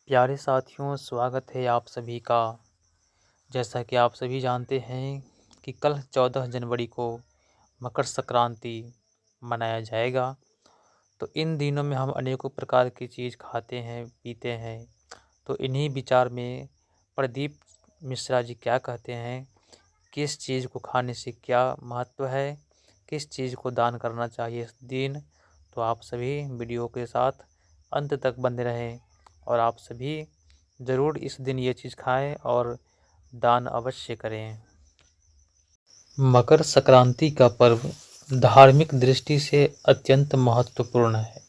प्यारे साथियों, स्वागत है आप सभी का। जैसा कि आप सभी जानते हैं कि कल 14 जनवरी को मकर संक्रांति मनाया जाएगा। तो इन दिनों में हम अनेकों प्रकार की चीज़ खाते हैं, पीते हैं। तो इन्हीं विचार में प्रदीप मिश्रा जी क्या कहते हैं, किस चीज़ को खाने से क्या महत्व है, किस चीज़ को दान करना चाहिए इस दिन। तो आप सभी वीडियो के साथ अंत तक बने रहें और आप सभी ज़रूर इस दिन ये चीज़ खाएं और दान अवश्य करें। मकर संक्रांति का पर्व धार्मिक दृष्टि से अत्यंत महत्वपूर्ण है।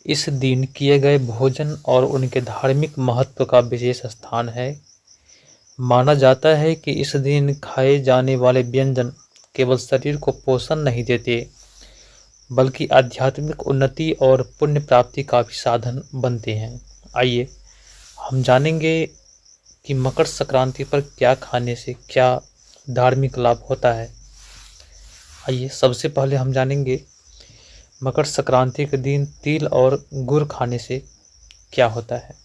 इस दिन किए गए भोजन और उनके धार्मिक महत्व का विशेष स्थान है। माना जाता है कि इस दिन खाए जाने वाले व्यंजन केवल शरीर को पोषण नहीं देते, बल्कि आध्यात्मिक उन्नति और पुण्य प्राप्ति का भी साधन बनते हैं। आइए हम जानेंगे कि मकर संक्रांति पर क्या खाने से क्या धार्मिक लाभ होता है। आइए सबसे पहले हम जानेंगे मकर संक्रांति के दिन तिल और गुड़ खाने से क्या होता है।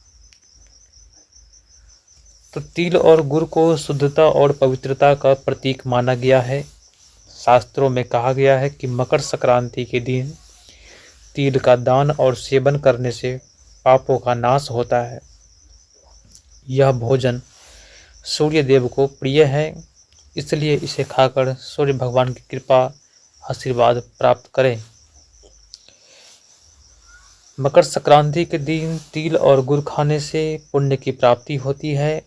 तो तिल और गुड़ को शुद्धता और पवित्रता का प्रतीक माना गया है। शास्त्रों में कहा गया है कि मकर संक्रांति के दिन तिल का दान और सेवन करने से पापों का नाश होता है। यह भोजन सूर्य देव को प्रिय है, इसलिए इसे खाकर सूर्य भगवान की कृपा आशीर्वाद प्राप्त करें। मकर संक्रांति के दिन तिल और गुड़ खाने से पुण्य की प्राप्ति होती है,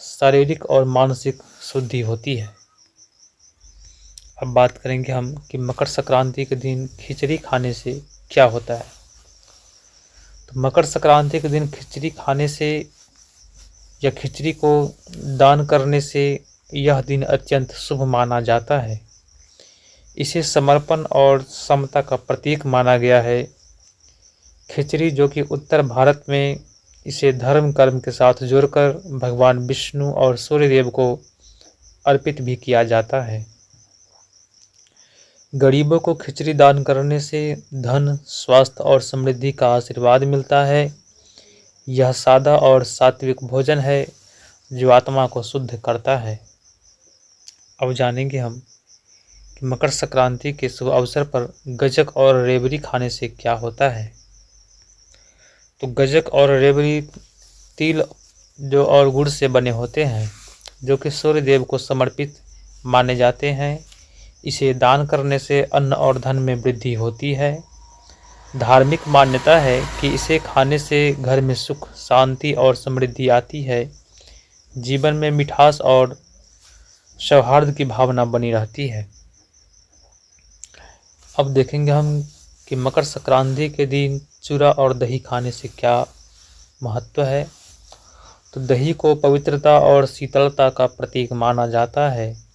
शारीरिक और मानसिक शुद्धि होती है। अब बात करेंगे हम कि मकर संक्रांति के दिन खिचड़ी खाने से क्या होता है। तो मकर संक्रांति के दिन खिचड़ी खाने से या खिचड़ी को दान करने से यह दिन अत्यंत शुभ माना जाता है। इसे समर्पण और समता का प्रतीक माना गया है। खिचड़ी जो कि उत्तर भारत में इसे धर्म कर्म के साथ जोड़कर भगवान विष्णु और सूर्यदेव को अर्पित भी किया जाता है। गरीबों को खिचड़ी दान करने से धन, स्वास्थ्य और समृद्धि का आशीर्वाद मिलता है। यह सादा और सात्विक भोजन है जो आत्मा को शुद्ध करता है। अब जानेंगे हम कि मकर संक्रांति के शुभ अवसर पर गज्जक और रेवड़ी खाने से क्या होता है। तो गज्जक और रेवड़ी तिल जो और गुड़ से बने होते हैं, जो कि सूर्य देव को समर्पित माने जाते हैं। इसे दान करने से अन्न और धन में वृद्धि होती है। धार्मिक मान्यता है कि इसे खाने से घर में सुख, शांति और समृद्धि आती है। जीवन में मिठास और सौहार्द की भावना बनी रहती है। अब देखेंगे हम कि मकर संक्रांति के दिन चूरा और दही खाने से क्या महत्व है। तो दही को पवित्रता और शीतलता का प्रतीक माना जाता है।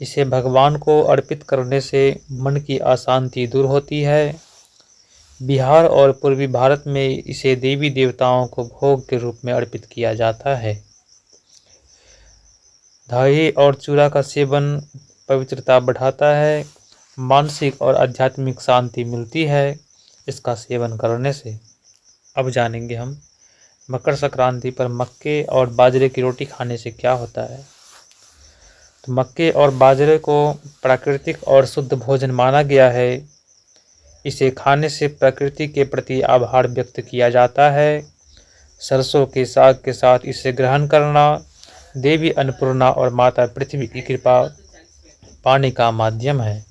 इसे भगवान को अर्पित करने से मन की अशांति दूर होती है। बिहार और पूर्वी भारत में इसे देवी देवताओं को भोग के रूप में अर्पित किया जाता है। दही और चूरा का सेवन पवित्रता बढ़ाता है, मानसिक और आध्यात्मिक शांति मिलती है इसका सेवन करने से। अब जानेंगे हम मकर संक्रांति पर मक्के और बाजरे की रोटी खाने से क्या होता है। तो मक्के और बाजरे को प्राकृतिक और शुद्ध भोजन माना गया है। इसे खाने से प्रकृति के प्रति आभार व्यक्त किया जाता है। सरसों के साग के साथ इसे ग्रहण करना देवी अन्नपूर्णा और माता पृथ्वी की कृपा पाने का माध्यम है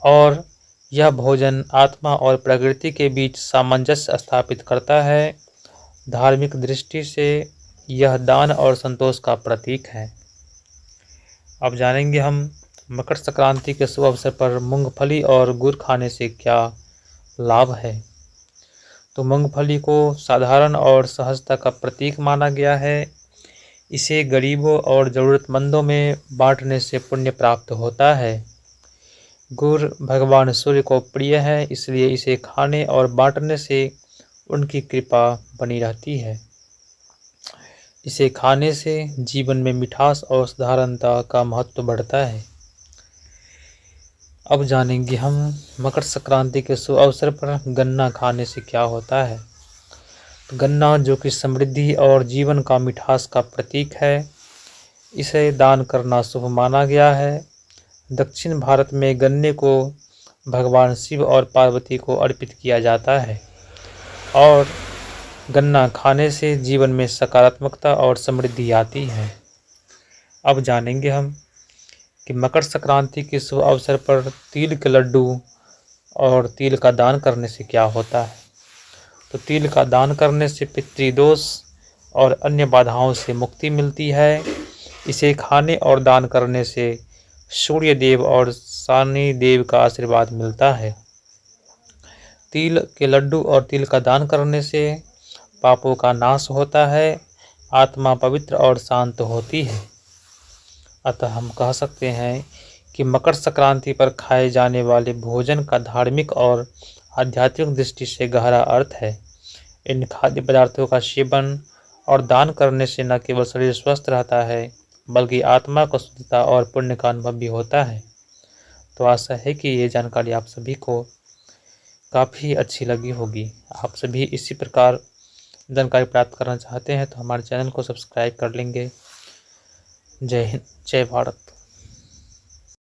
और यह भोजन आत्मा और प्रकृति के बीच सामंजस्य स्थापित करता है। धार्मिक दृष्टि से यह दान और संतोष का प्रतीक है। अब जानेंगे हम मकर संक्रांति के शुभ अवसर पर मूंगफली और गुड़ खाने से क्या लाभ है। तो मूंगफली को साधारण और सहजता का प्रतीक माना गया है। इसे गरीबों और ज़रूरतमंदों में बांटने से पुण्य प्राप्त होता है। गुड़ भगवान सूर्य को प्रिय है, इसलिए इसे खाने और बांटने से उनकी कृपा बनी रहती है। इसे खाने से जीवन में मिठास और साधारणता का महत्व बढ़ता है। अब जानेंगे हम मकर संक्रांति के शुभ अवसर पर गन्ना खाने से क्या होता है। तो गन्ना जो कि समृद्धि और जीवन का मिठास का प्रतीक है, इसे दान करना शुभ माना गया है। दक्षिण भारत में गन्ने को भगवान शिव और पार्वती को अर्पित किया जाता है और गन्ना खाने से जीवन में सकारात्मकता और समृद्धि आती है। अब जानेंगे हम कि मकर संक्रांति के शुभ अवसर पर तिल के लड्डू और तिल का दान करने से क्या होता है। तो तिल का दान करने से पितृदोष और अन्य बाधाओं से मुक्ति मिलती है। इसे खाने और दान करने से सूर्य देव और शनि देव का आशीर्वाद मिलता है। तिल के लड्डू और तिल का दान करने से पापों का नाश होता है, आत्मा पवित्र और शांत होती है। अतः हम कह सकते हैं कि मकर संक्रांति पर खाए जाने वाले भोजन का धार्मिक और आध्यात्मिक दृष्टि से गहरा अर्थ है। इन खाद्य पदार्थों का सेवन और दान करने से न केवल शरीर स्वस्थ रहता है, बल्कि आत्मा को शुद्धता और पुण्य का अनुभव भी होता है। तो आशा है कि ये जानकारी आप सभी को काफ़ी अच्छी लगी होगी। आप सभी इसी प्रकार जानकारी प्राप्त करना चाहते हैं तो हमारे चैनल को सब्सक्राइब कर लेंगे। जय हिंद, जय भारत।